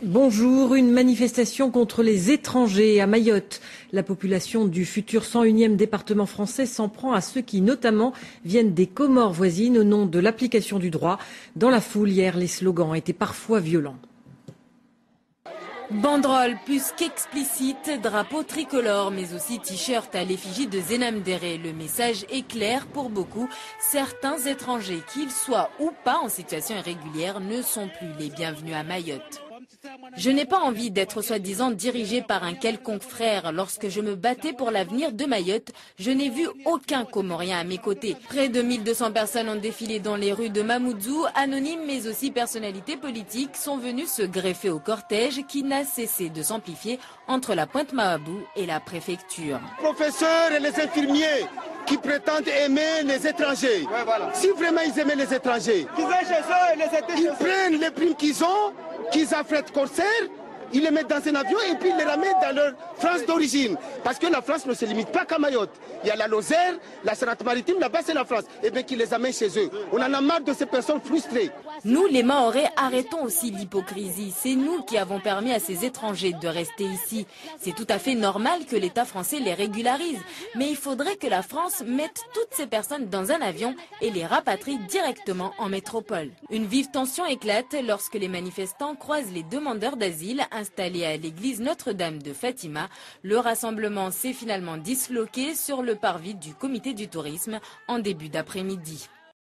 Bonjour, une manifestation contre les étrangers à Mayotte. La population du futur 101e département français s'en prend à ceux qui notamment viennent des Comores voisines au nom de l'application du droit. Dans la foule hier, les slogans étaient parfois violents. Banderole plus qu'explicite, drapeau tricolore, mais aussi t-shirt à l'effigie de Zenam Déré. Le message est clair pour beaucoup. Certains étrangers, qu'ils soient ou pas en situation irrégulière, ne sont plus les bienvenus à Mayotte. Je n'ai pas envie d'être soi-disant dirigé par un quelconque frère. Lorsque je me battais pour l'avenir de Mayotte, je n'ai vu aucun Comorien à mes côtés. Près de 1200 personnes ont défilé dans les rues de Mamoudzou. Anonymes mais aussi personnalités politiques sont venus se greffer au cortège qui n'a cessé de s'amplifier entre la Pointe Mahabou et la préfecture. Les professeurs et les infirmiers qui prétendent aimer les étrangers. Ouais, voilà. Si vraiment ils aimaient les étrangers, ils prennent les primes qu'ils ont, qu'ils affrètent corsaires, ils les mettent dans un avion et puis ils les ramènent dans leur France d'origine. Parce que la France ne se limite pas qu'à Mayotte. Il y a la Lozère, la Charente-Maritime, là-bas c'est la France. Et bien qu'ils les amènent chez eux. On en a marre de ces personnes frustrées. Nous, les Mahorais, arrêtons aussi l'hypocrisie. C'est nous qui avons permis à ces étrangers de rester ici. C'est tout à fait normal que l'État français les régularise. Mais il faudrait que la France mette toutes ces personnes dans un avion et les rapatrie directement en métropole. Une vive tension éclate lorsque les manifestants croisent les demandeurs d'asile installés à l'église Notre-Dame de Fatima. Le rassemblement s'est finalement disloqué sur le parvis du comité du tourisme en début d'après-midi.